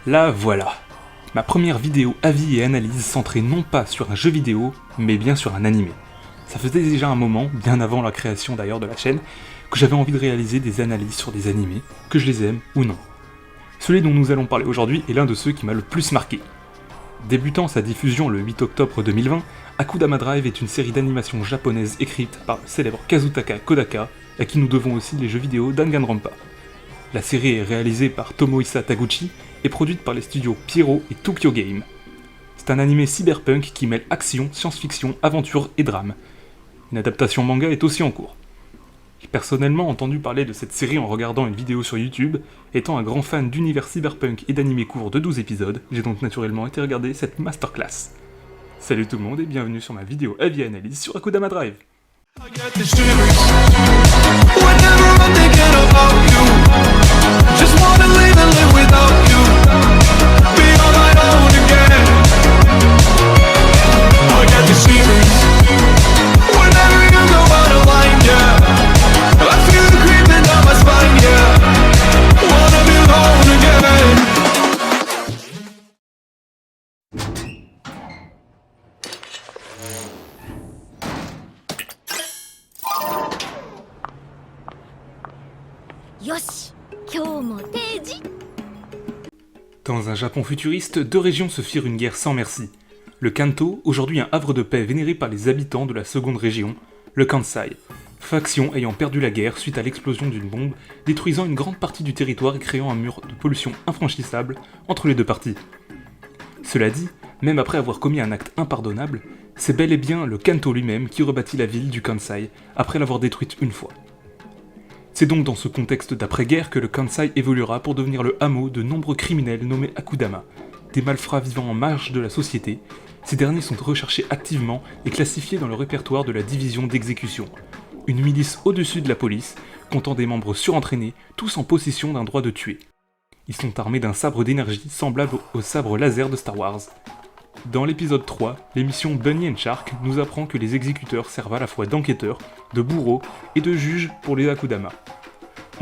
La voilà. Ma première vidéo avis et analyse centrée non pas sur un jeu vidéo, mais bien sur un animé. Ça faisait déjà un moment, bien avant la création d'ailleurs de la chaîne, que j'avais envie de réaliser des analyses sur des animés, que je les aime ou non. Celui dont nous allons parler aujourd'hui est l'un de ceux qui m'a le plus marqué. Débutant sa diffusion le 8 octobre 2020, Akudama Drive est une série d'animation japonaise écrite par le célèbre Kazutaka Kodaka, à qui nous devons aussi les jeux vidéo Danganronpa. La série est réalisée par Tomohisa Taguchi et produite par les studios Pierrot et Tokyo Game. C'est un animé cyberpunk qui mêle action, science-fiction, aventure et drame. Une adaptation manga est aussi en cours. J'ai personnellement entendu parler de cette série en regardant une vidéo sur YouTube. Étant un grand fan d'univers cyberpunk et d'animés courts de 12 épisodes, j'ai donc naturellement été regarder cette masterclass. Salut tout le monde et bienvenue sur ma vidéo avis et analyse sur Akudama Drive. Dans un Japon futuriste, deux régions se firent une guerre sans merci. Le Kanto, aujourd'hui un havre de paix vénéré par les habitants de la seconde région, le Kansai, faction ayant perdu la guerre suite à l'explosion d'une bombe, détruisant une grande partie du territoire et créant un mur de pollution infranchissable entre les deux parties. Cela dit, même après avoir commis un acte impardonnable, c'est bel et bien le Kanto lui-même qui rebâtit la ville du Kansai après l'avoir détruite une fois. C'est donc dans ce contexte d'après-guerre que le Kansai évoluera pour devenir le hameau de nombreux criminels nommés Akudama, des malfrats vivant en marge de la société. Ces derniers sont recherchés activement et classifiés dans le répertoire de la division d'exécution, une milice au-dessus de la police, comptant des membres surentraînés, tous en possession d'un droit de tuer. Ils sont armés d'un sabre d'énergie semblable au sabre laser de Star Wars. Dans l'épisode 3, l'émission Bunny & Shark nous apprend que les exécuteurs servent à la fois d'enquêteurs, de bourreaux et de juges pour les Akudama.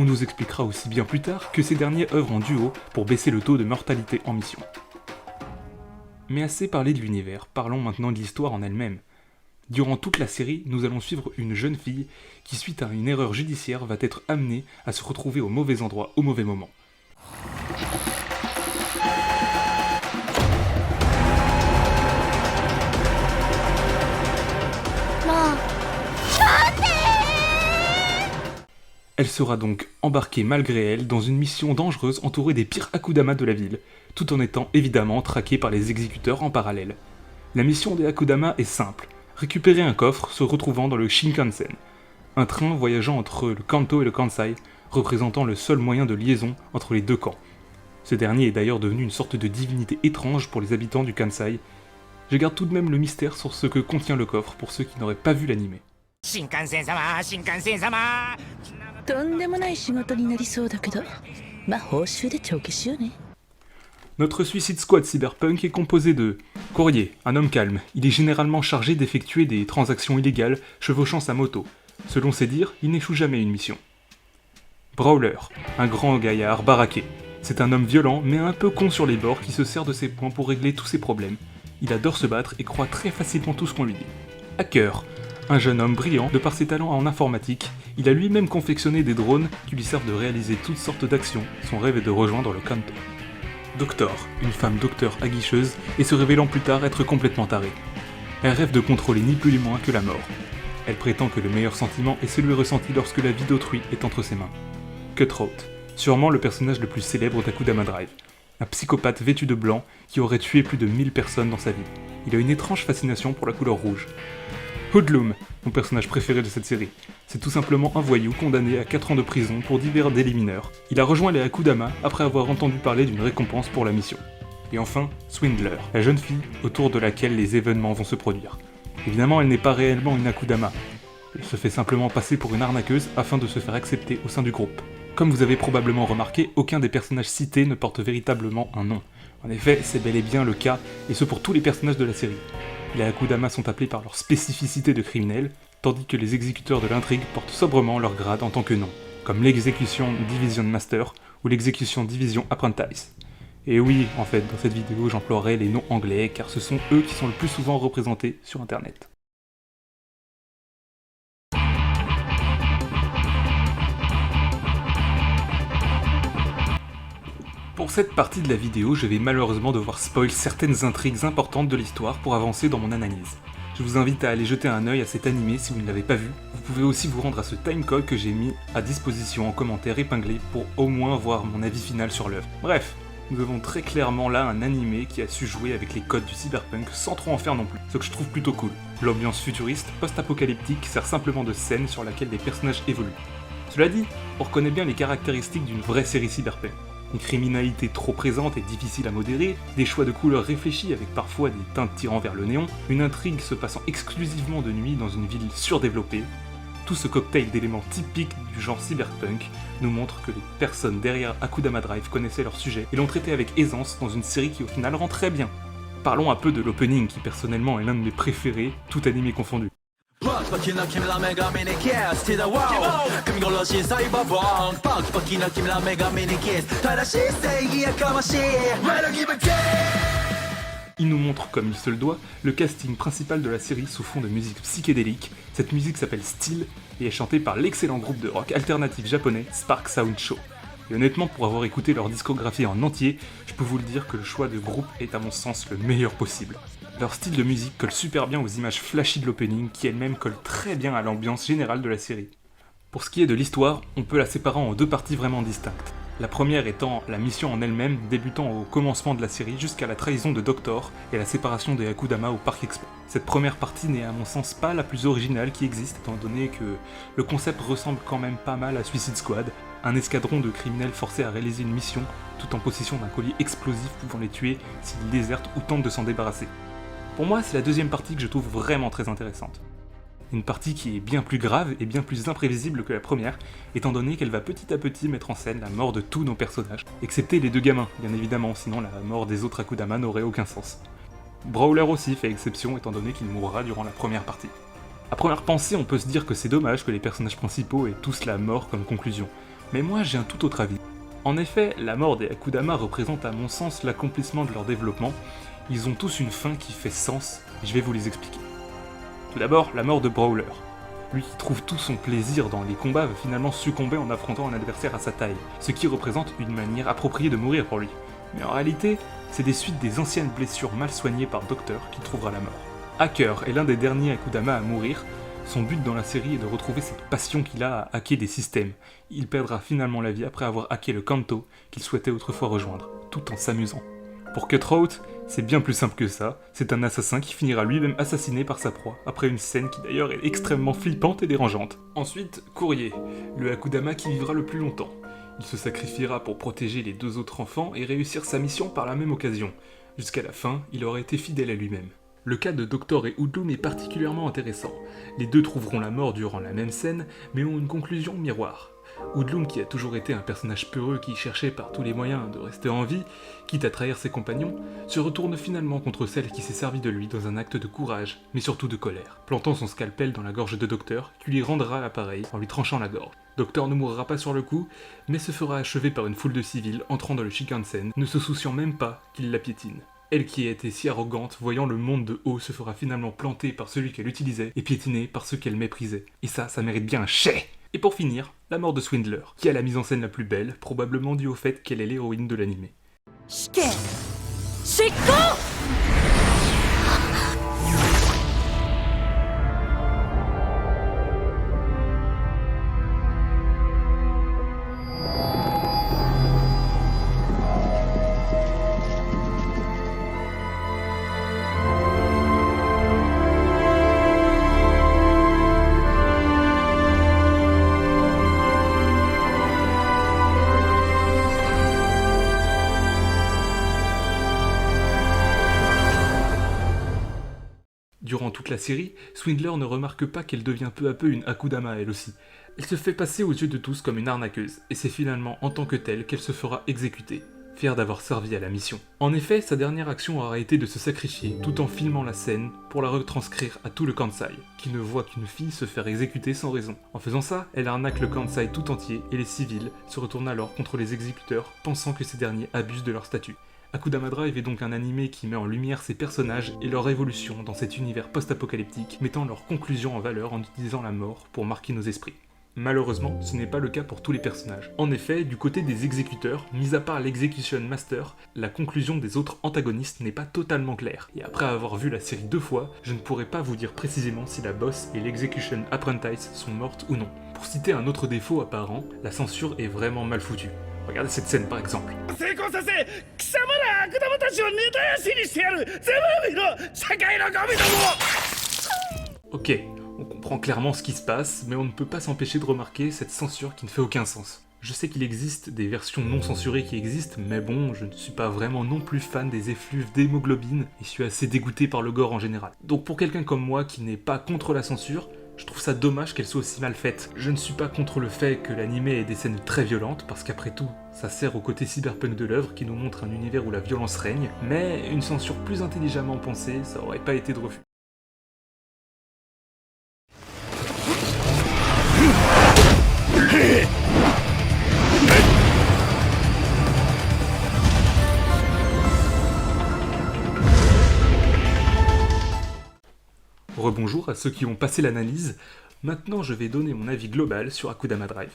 On nous expliquera aussi bien plus tard que ces derniers œuvrent en duo pour baisser le taux de mortalité en mission. Mais assez parlé de l'univers, parlons maintenant de l'histoire en elle-même. Durant toute la série, nous allons suivre une jeune fille qui, suite à une erreur judiciaire, va être amenée à se retrouver au mauvais endroit au mauvais moment. Elle sera donc embarquée malgré elle dans une mission dangereuse entourée des pires Akudama de la ville, tout en étant évidemment traquée par les exécuteurs en parallèle. La mission des Akudama est simple, récupérer un coffre se retrouvant dans le Shinkansen, un train voyageant entre le Kanto et le Kansai, représentant le seul moyen de liaison entre les deux camps. Ce dernier est d'ailleurs devenu une sorte de divinité étrange pour les habitants du Kansai. Je garde tout de même le mystère sur ce que contient le coffre pour ceux qui n'auraient pas vu l'anime. Notre Suicide Squad cyberpunk est composé de Courrier, un homme calme. Il est généralement chargé d'effectuer des transactions illégales chevauchant sa moto. Selon ses dires, il n'échoue jamais une mission. Brawler, un grand gaillard baraqué. C'est un homme violent mais un peu con sur les bords qui se sert de ses poings pour régler tous ses problèmes. Il adore se battre et croit très facilement tout ce qu'on lui dit. Hacker, un jeune homme brillant de par ses talents en informatique, il a lui-même confectionné des drones qui lui servent de réaliser toutes sortes d'actions. Son rêve est de rejoindre le Kanto. Doctor, une femme docteur aguicheuse et se révélant plus tard être complètement tarée. Elle rêve de contrôler ni plus ni moins que la mort. Elle prétend que le meilleur sentiment est celui ressenti lorsque la vie d'autrui est entre ses mains. Cutthroat, sûrement le personnage le plus célèbre d'Akudama Drive. Un psychopathe vêtu de blanc qui aurait tué plus de 1000 personnes dans sa vie. Il a une étrange fascination pour la couleur rouge. Hoodlum, mon personnage préféré de cette série. C'est tout simplement un voyou condamné à 4 ans de prison pour divers délits mineurs. Il a rejoint les Akudama après avoir entendu parler d'une récompense pour la mission. Et enfin, Swindler, la jeune fille autour de laquelle les événements vont se produire. Évidemment, elle n'est pas réellement une Akudama. Elle se fait simplement passer pour une arnaqueuse afin de se faire accepter au sein du groupe. Comme vous avez probablement remarqué, aucun des personnages cités ne porte véritablement un nom. En effet, c'est bel et bien le cas, et ce pour tous les personnages de la série. Les Akudama sont appelés par leur spécificité de criminels, tandis que les exécuteurs de l'intrigue portent sobrement leur grade en tant que nom, comme l'exécution Division Master ou l'exécution Division Apprentice. Et oui, en fait, dans cette vidéo, j'emploierai les noms anglais, car ce sont eux qui sont le plus souvent représentés sur internet. Pour cette partie de la vidéo, je vais malheureusement devoir spoil certaines intrigues importantes de l'histoire pour avancer dans mon analyse. Je vous invite à aller jeter un œil à cet animé si vous ne l'avez pas vu. Vous pouvez aussi vous rendre à ce timecode que j'ai mis à disposition en commentaire épinglé pour au moins voir mon avis final sur l'œuvre. Bref, nous avons très clairement là un animé qui a su jouer avec les codes du cyberpunk sans trop en faire non plus, ce que je trouve plutôt cool. L'ambiance futuriste, post-apocalyptique sert simplement de scène sur laquelle les personnages évoluent. Cela dit, on reconnaît bien les caractéristiques d'une vraie série cyberpunk. Une criminalité trop présente et difficile à modérer, des choix de couleurs réfléchis avec parfois des teintes tirant vers le néon, une intrigue se passant exclusivement de nuit dans une ville surdéveloppée. Tout ce cocktail d'éléments typiques du genre cyberpunk nous montre que les personnes derrière Akudama Drive connaissaient leur sujet et l'ont traité avec aisance dans une série qui au final rend très bien. Parlons un peu de l'opening qui personnellement est l'un de mes préférés, tout animé confondu. Il nous montre, comme il se le doit, le casting principal de la série sous fond de musique psychédélique. Cette musique s'appelle Steel et est chantée par l'excellent groupe de rock alternatif japonais Spark Sound Show. Et honnêtement, pour avoir écouté leur discographie en entier, je peux vous le dire que le choix de groupe est à mon sens le meilleur possible. Leur style de musique colle super bien aux images flashy de l'opening, qui elle-même colle très bien à l'ambiance générale de la série. Pour ce qui est de l'histoire, on peut la séparer en deux parties vraiment distinctes. La première étant la mission en elle-même, débutant au commencement de la série jusqu'à la trahison de Doctor et la séparation de Akudama au Parc Expo. Cette première partie n'est à mon sens pas la plus originale qui existe, étant donné que le concept ressemble quand même pas mal à Suicide Squad, un escadron de criminels forcés à réaliser une mission tout en possession d'un collier explosif pouvant les tuer s'ils désertent ou tentent de s'en débarrasser. Pour moi, c'est la deuxième partie que je trouve vraiment très intéressante. Une partie qui est bien plus grave et bien plus imprévisible que la première, étant donné qu'elle va petit à petit mettre en scène la mort de tous nos personnages, excepté les deux gamins, bien évidemment, sinon la mort des autres Akudama n'aurait aucun sens. Brawler aussi fait exception, étant donné qu'il mourra durant la première partie. À première pensée, on peut se dire que c'est dommage que les personnages principaux aient tous la mort comme conclusion, mais moi j'ai un tout autre avis. En effet, la mort des Akudama représente à mon sens l'accomplissement de leur développement. Ils ont tous une fin qui fait sens, et je vais vous les expliquer. Tout d'abord, la mort de Brawler. Lui qui trouve tout son plaisir dans les combats va finalement succomber en affrontant un adversaire à sa taille, ce qui représente une manière appropriée de mourir pour lui. Mais en réalité, c'est des suites des anciennes blessures mal soignées par Doctor qu'il trouvera la mort. Hacker est l'un des derniers Akudama à mourir. Son but dans la série est de retrouver cette passion qu'il a à hacker des systèmes. Il perdra finalement la vie après avoir hacké le Kanto qu'il souhaitait autrefois rejoindre, tout en s'amusant. Pour Cutthroat, c'est bien plus simple que ça, c'est un assassin qui finira lui-même assassiné par sa proie, après une scène qui d'ailleurs est extrêmement flippante et dérangeante. Ensuite, Courrier, le Akudama qui vivra le plus longtemps. Il se sacrifiera pour protéger les deux autres enfants et réussir sa mission par la même occasion. Jusqu'à la fin, il aura été fidèle à lui-même. Le cas de Doctor et Hoodlum est particulièrement intéressant. Les deux trouveront la mort durant la même scène, mais ont une conclusion miroir. Hoodlum, qui a toujours été un personnage peureux qui cherchait par tous les moyens de rester en vie, quitte à trahir ses compagnons, se retourne finalement contre celle qui s'est servie de lui dans un acte de courage, mais surtout de colère, plantant son scalpel dans la gorge de Doctor, qui lui rendra l'appareil en lui tranchant la gorge. Doctor ne mourra pas sur le coup, mais se fera achever par une foule de civils entrant dans le Shinkansen, ne se souciant même pas qu'il la piétine. Elle qui a été si arrogante, voyant le monde de haut, se fera finalement planter par celui qu'elle utilisait et piétiner par ceux qu'elle méprisait. Et ça mérite bien un chais! Et pour finir, la mort de Swindler, qui a la mise en scène la plus belle, probablement due au fait qu'elle est l'héroïne de l'anime. Durant toute la série, Swindler ne remarque pas qu'elle devient peu à peu une Akudama elle aussi. Elle se fait passer aux yeux de tous comme une arnaqueuse, et c'est finalement en tant que telle qu'elle se fera exécuter, fière d'avoir servi à la mission. En effet, sa dernière action aura été de se sacrifier, tout en filmant la scène, pour la retranscrire à tout le Kansai, qui ne voit qu'une fille se faire exécuter sans raison. En faisant ça, elle arnaque le Kansai tout entier, et les civils se retournent alors contre les exécuteurs, pensant que ces derniers abusent de leur statut. Akudama Drive est donc un animé qui met en lumière ses personnages et leur évolution dans cet univers post-apocalyptique, mettant leur conclusion en valeur en utilisant la mort pour marquer nos esprits. Malheureusement, ce n'est pas le cas pour tous les personnages. En effet, du côté des exécuteurs, mis à part l'Execution Master, la conclusion des autres antagonistes n'est pas totalement claire. Et après avoir vu la série 2 fois, je ne pourrais pas vous dire précisément si la boss et l'Execution Apprentice sont mortes ou non. Pour citer un autre défaut apparent, la censure est vraiment mal foutue. Regardez cette scène par exemple. Ok, on comprend clairement ce qui se passe, mais on ne peut pas s'empêcher de remarquer cette censure qui ne fait aucun sens. Je sais qu'il existe des versions non censurées qui existent, mais bon, je ne suis pas vraiment non plus fan des effluves d'hémoglobine et suis assez dégoûté par le gore en général. Donc pour quelqu'un comme moi qui n'est pas contre la censure, je trouve ça dommage qu'elle soit aussi mal faite. Je ne suis pas contre le fait que l'anime ait des scènes très violentes, parce qu'après tout, ça sert au côté cyberpunk de l'œuvre qui nous montre un univers où la violence règne, mais une censure plus intelligemment pensée, ça aurait pas été de refus. Rebonjour à ceux qui ont passé l'analyse, maintenant je vais donner mon avis global sur Akudama Drive.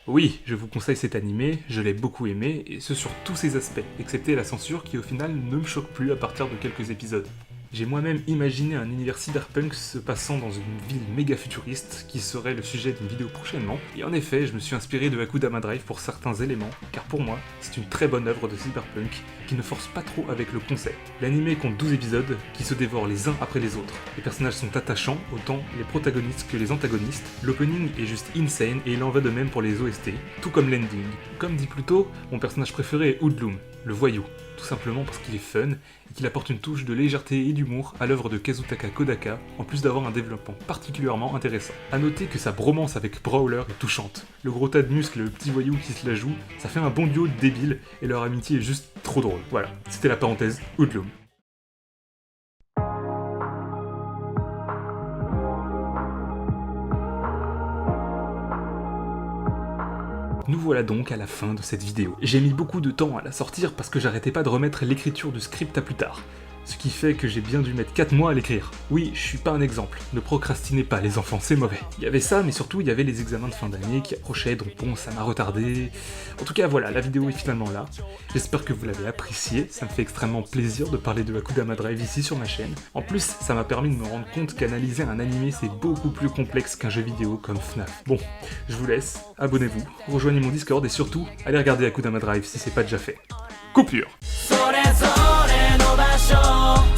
Oui, je vous conseille cet animé, je l'ai beaucoup aimé, et ce sur tous ses aspects, excepté la censure qui au final ne me choque plus à partir de quelques épisodes. J'ai moi-même imaginé un univers cyberpunk se passant dans une ville méga futuriste, qui serait le sujet d'une vidéo prochainement, et en effet, je me suis inspiré de Akudama Drive pour certains éléments, car pour moi, c'est une très bonne œuvre de cyberpunk, qui ne force pas trop avec le concept. L'anime compte 12 épisodes, qui se dévorent les uns après les autres. Les personnages sont attachants, autant les protagonistes que les antagonistes, l'opening est juste insane, et il en va de même pour les OST, tout comme l'ending. Comme dit plus tôt, mon personnage préféré est Hoodlum, le voyou, tout simplement parce qu'il est fun, et qu'il apporte une touche de légèreté et d'humour à l'œuvre de Kazutaka Kodaka, en plus d'avoir un développement particulièrement intéressant. A noter que sa bromance avec Brawler est touchante. Le gros tas de muscles et le petit voyou qui se la joue, ça fait un bon duo débile, et leur amitié est juste trop drôle. Voilà, c'était la parenthèse Hoodlum. Nous voilà donc à la fin de cette vidéo. J'ai mis beaucoup de temps à la sortir parce que j'arrêtais pas de remettre l'écriture du script à plus tard. Ce qui fait que j'ai bien dû mettre 4 mois à l'écrire. Oui, je suis pas un exemple. Ne procrastinez pas les enfants, c'est mauvais. Il y avait ça, mais surtout il y avait les examens de fin d'année qui approchaient, donc bon, ça m'a retardé. En tout cas voilà, la vidéo est finalement là. J'espère que vous l'avez appréciée, ça me fait extrêmement plaisir de parler de Akudama Drive ici sur ma chaîne. En plus, ça m'a permis de me rendre compte qu'analyser un animé c'est beaucoup plus complexe qu'un jeu vidéo comme FNAF. Bon, je vous laisse, abonnez-vous, rejoignez mon Discord et surtout, allez regarder Akudama Drive si c'est pas déjà fait. Coupure! それぞれの場所